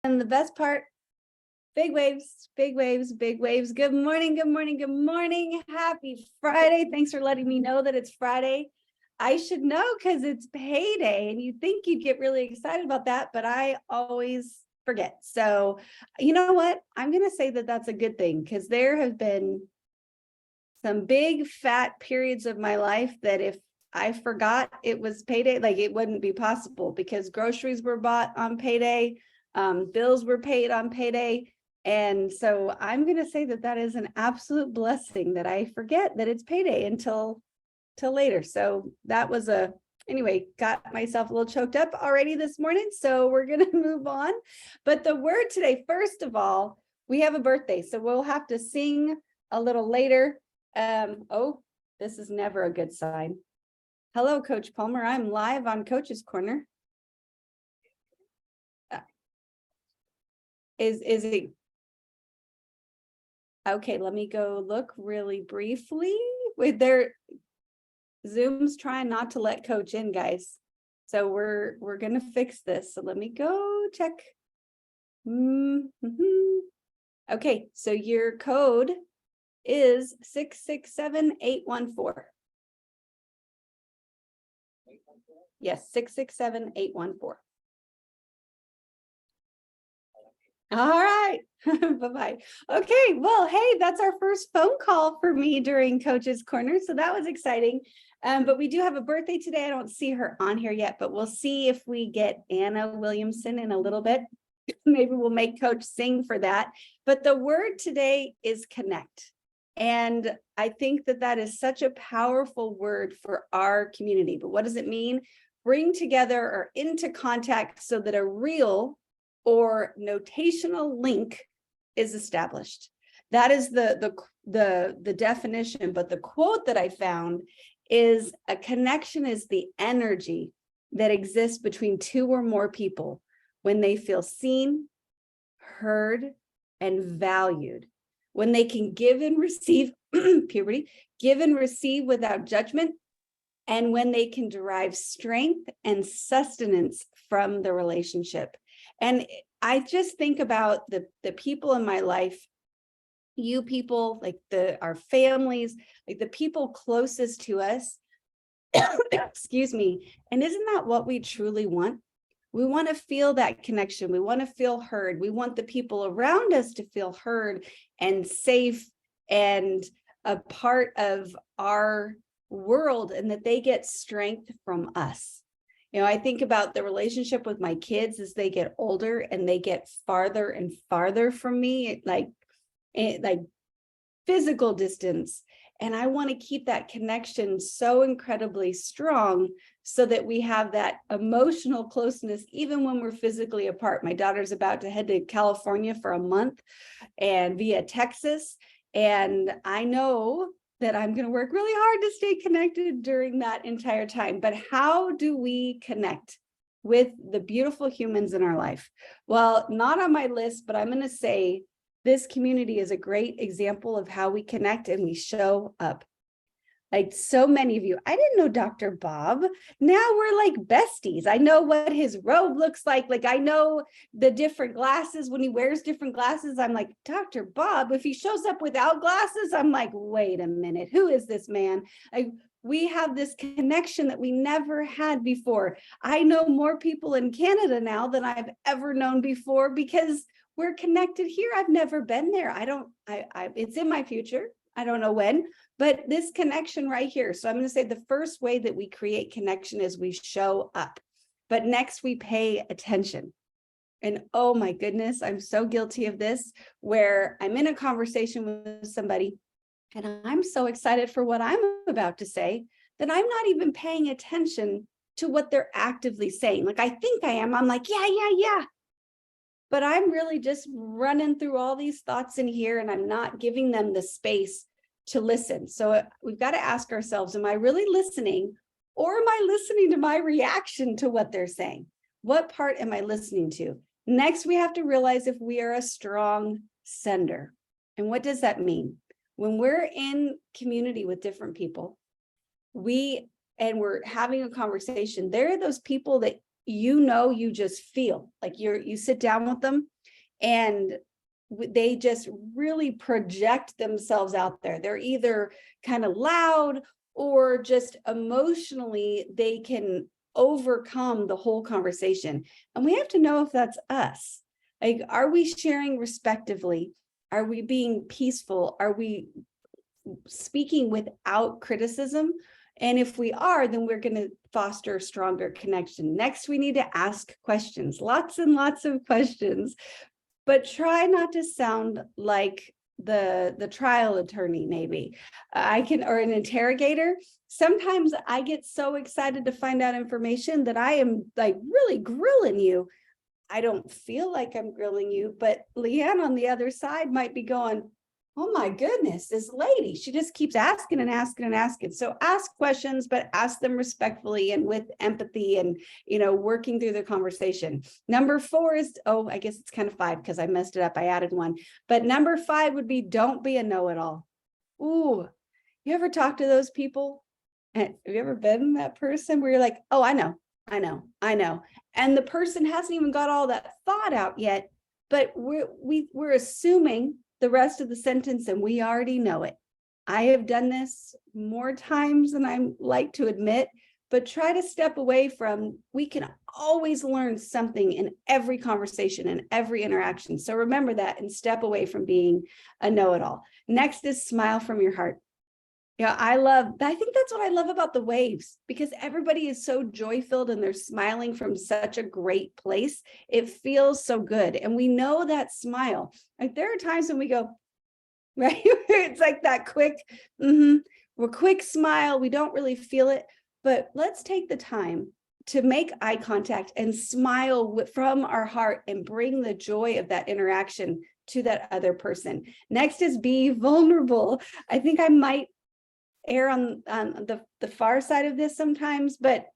And the best part, big waves, big waves, big waves. Good morning, good morning, good morning. Happy Friday. Thanks for letting me know that it's Friday. I should know because it's payday and you'd think you'd get really excited about that, but I always forget. So you know what? I'm going to say that that's a good thing because there have been some big fat periods of my life that if I forgot it was payday, like it wouldn't be possible because groceries were bought on payday. Bills were paid on payday. And so I'm going to say that that is an absolute blessing that I forget that it's payday until later. So that was anyway, got myself a little choked up already this morning. So we're going to move on. But the word today, first of all, we have a birthday. So we'll have to sing a little later. Oh, this is never a good sign. Hello, Coach Palmer. I'm live on Coach's Corner. Is it okay? Let me go look really briefly. With their Zoom's trying not to let Coach in, guys. So we're gonna fix this. So let me go check. Okay, so your code is 667-814. Yes, 667-814. All right. Bye-bye. Okay. Well, hey, that's our first phone call for me during Coach's Corner. So that was exciting. But we do have a birthday today. I don't see her on here yet, but we'll see if we get Anna Williamson in a little bit. Maybe we'll make Coach sing for that. But the word today is connect. And I think that that is such a powerful word for our community. But what does it mean? Bring together or into contact so that a real or notational link is established. That is the definition, but the quote that I found is a connection is the energy that exists between two or more people when they feel seen, heard, and valued, when they can give and receive puberty, give and receive without judgment, and when they can derive strength and sustenance from the relationship. And I just think about the people in my life, you people, like our families, like the people closest to us, excuse me. And isn't that what we truly want? We want to feel that connection. We want to feel heard. We want the people around us to feel heard and safe and a part of our world, and that they get strength from us. You know, I think about the relationship with my kids as they get older and they get farther and farther from me, like physical distance. And I want to keep that connection so incredibly strong so that we have that emotional closeness, even when we're physically apart. My daughter's about to head to California for a month and via Texas. And I know that I'm going to work really hard to stay connected during that entire time. But how do we connect with the beautiful humans in our life? Well, not on my list, but I'm going to say this community is a great example of how we connect and we show up. Like so many of you, I didn't know Dr. Bob. Now we're like besties. I know what his robe looks like. Like I know the different glasses. When he wears different glasses, I'm like, Dr. Bob. If he shows up without glasses, I'm like, wait a minute, who is this man? We have this connection that we never had before. I know more people in Canada now than I've ever known before because we're connected here. I've never been there. It's in my future. I don't know when, but this connection right here. So I'm going to say the first way that we create connection is we show up, but next we pay attention. And oh my goodness, I'm so guilty of this, where I'm in a conversation with somebody and I'm so excited for what I'm about to say that I'm not even paying attention to what they're actively saying. Like I think I am. I'm like, yeah. But I'm really just running through all these thoughts in here and I'm not giving them the space to listen. So we've got to ask ourselves, am I really listening, or am I listening to my reaction to what they're saying? What part am I listening to? Next, we have to realize if we are a strong sender. And what does that mean? When we're in community with different people, we're having a conversation, there are those people that you just feel like you sit down with them and they just really project themselves out there. They're either kind of loud or just emotionally, they can overcome the whole conversation. And we have to know if that's us. Like, are we sharing respectively? Are we being peaceful? Are we speaking without criticism? And if we are, then we're going to foster a stronger connection. Next, we need to ask questions, lots and lots of questions, but try not to sound like the trial attorney, maybe. Or an interrogator. Sometimes I get so excited to find out information that I am like really grilling you. I don't feel like I'm grilling you, but Leanne on the other side might be going, oh my goodness, this lady, she just keeps asking and asking and asking. So ask questions, but ask them respectfully and with empathy and, working through the conversation. Number 4 is, I guess it's kind of 5 because I messed it up. I added one, but number 5 would be, don't be a know-it-all. Ooh, you ever talk to those people? And have you ever been that person where you're like, oh, I know. And the person hasn't even got all that thought out yet, but we're assuming the rest of the sentence and we already know it. I have done this more times than I like to admit, but try to step away from, we can always learn something in every conversation and every interaction. So remember that and step away from being a know-it-all. Next is smile from your heart. I think that's what I love about the waves, because everybody is so joy-filled and they're smiling from such a great place. It feels so good. And we know that smile. Like, there are times when we go, right? It's like that quick, we're quick smile. We don't really feel it, but let's take the time to make eye contact and smile from our heart and bring the joy of that interaction to that other person. Next is be vulnerable. I think I might err on the far side of this sometimes, but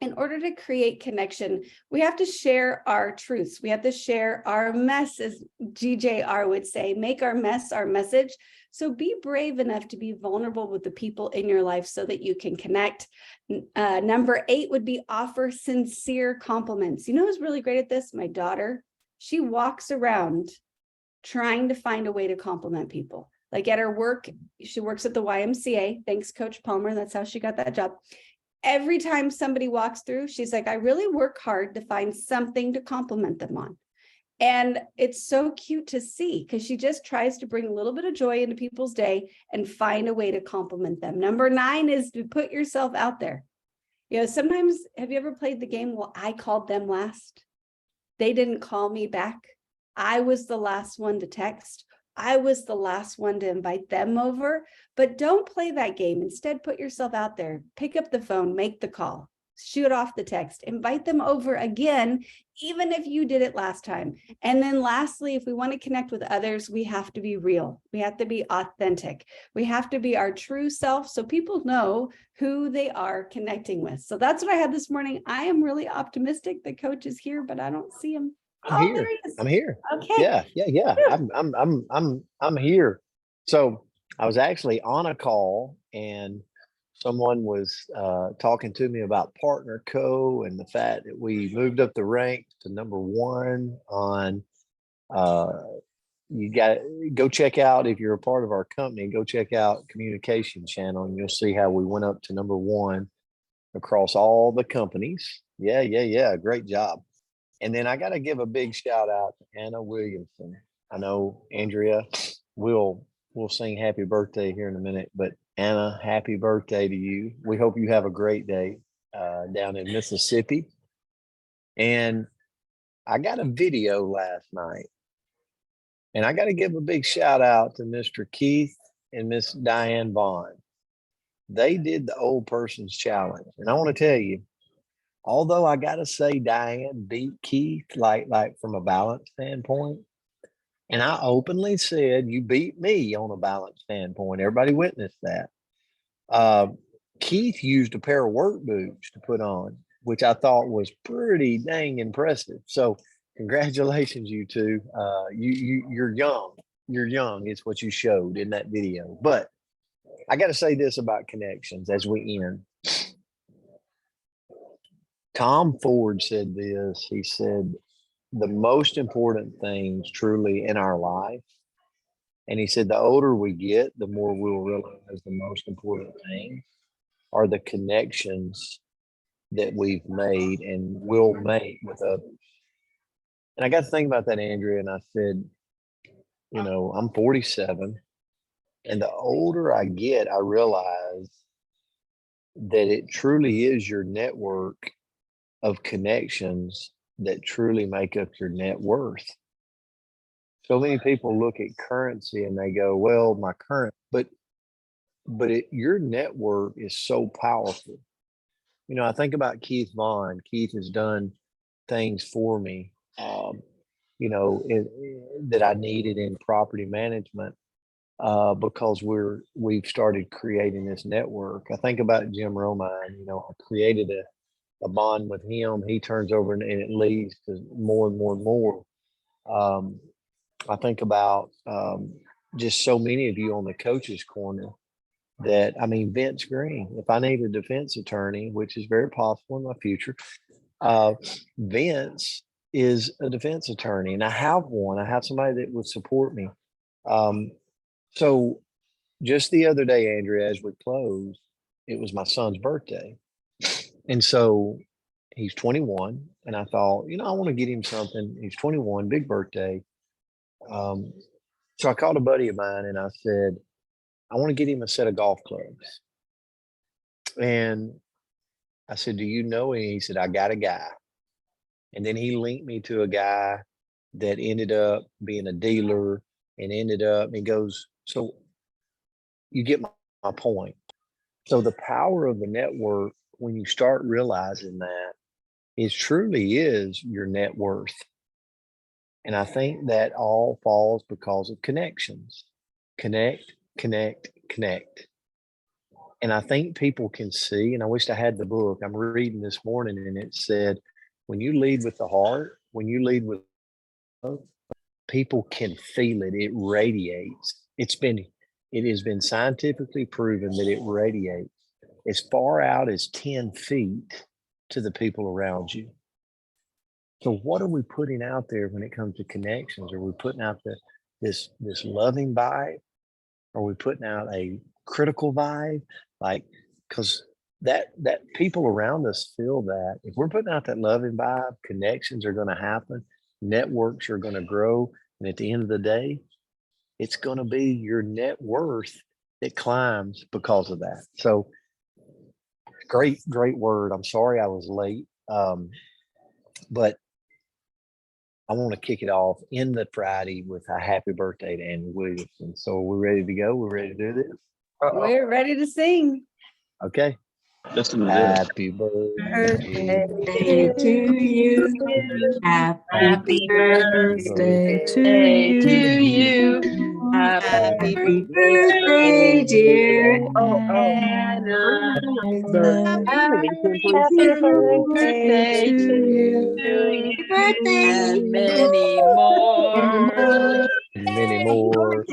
in order to create connection, we have to share our truths. We have to share our mess, as GJR would say, make our mess our message. So be brave enough to be vulnerable with the people in your life so that you can connect. Number 8 would be offer sincere compliments. You know who's really great at this? My daughter. She walks around trying to find a way to compliment people. Like at her work, she works at the YMCA. Thanks, Coach Palmer. That's how she got that job. Every time somebody walks through, she's like, I really work hard to find something to compliment them on. And it's so cute to see, because she just tries to bring a little bit of joy into people's day and find a way to compliment them. Number 9 is to put yourself out there. Sometimes, have you ever played the game, well, I called them last. They didn't call me back. I was the last one to text. I was the last one to invite them over, but don't play that game. Instead, put yourself out there, pick up the phone, make the call, shoot off the text, invite them over again, even if you did it last time. And then lastly, if we want to connect with others, we have to be real. We have to be authentic. We have to be our true self so people know who they are connecting with. So that's what I had this morning. I am really optimistic. The coach is here, but I don't see him. I'm here. There he is. I'm here. Okay. Yeah. I'm here. So I was actually on a call and someone was talking to me about Partner Co. and the fact that we moved up the ranks to number 1 on you got to go check out, if you're a part of our company, go check out Communication Channel and you'll see how we went up to number 1 across all the companies. Yeah. Great job. And then I got to give a big shout out to Anna Williamson. I know Andrea will sing happy birthday here in a minute, but Anna, happy birthday to you. We hope you have a great day down in Mississippi. And I got a video last night, and I got to give a big shout out to Mr. Keith and Miss Diane Vaughn. They did the old person's challenge. And I want to tell you, although I got to say Diane beat Keith, like from a balance standpoint, and I openly said, you beat me on a balance standpoint. Everybody witnessed that. Keith used a pair of work boots to put on, which I thought was pretty dang impressive. So congratulations, you two. You're young. You're young is what you showed in that video. But I got to say this about connections as we end. Tom Ford said this. He said, the most important things truly in our life. And he said, the older we get, the more we'll realize the most important thing are the connections that we've made and will make with others. And I got to think about that, Andrea, and I said, I'm 47, and the older I get, I realize that it truly is your network of connections that truly make up your net worth. So many people look at currency and they go, well, my current, but your network is so powerful. I think about Keith Vaughn. Keith has done things for me, that I needed in property management because we've started creating this network. I think about Jim Romine. I created a bond with him. He turns over and it leads to more and more and more. I think about just so many of you on the coach's corner Vince Green. If I need a defense attorney, which is very possible in my future, Vince is a defense attorney, and I have one. I have somebody that would support me. So just the other day, Andrea, as we closed, it was my son's birthday. And so he's 21, and I thought, I want to get him something. He's 21, big birthday. So I called a buddy of mine and I said, I want to get him a set of golf clubs. And I said, do you know him? He said, I got a guy. And then he linked me to a guy that ended up being a dealer and he goes, so you get my point. So the power of the network, when you start realizing that, it truly is your net worth. And I think that all falls because of connections. Connect. And I think people can see, and I wish I had the book. I'm reading this morning and it said, when you lead with the heart, when you lead with love, people can feel it. It radiates. It has been scientifically proven that it radiates as far out as 10 feet to the people around you. So what are we putting out there when it comes to connections? Are we putting out this loving vibe? Are we putting out a critical vibe? Because that people around us feel that. If we're putting out that loving vibe, connections are going to happen, networks are going to grow, and at the end of the day, it's going to be your net worth that climbs because of that. So great word. I'm sorry I was late, but I want to kick it off in the Friday with a happy birthday to Andy Williamson. So we're ready to go. We're ready to do this. We're ready to sing. Okay. Listen to this. Happy birthday to you. Happy birthday to you. Happy birthday, dear Anna. Happy birthday to you. Birthday. And many more. Many more.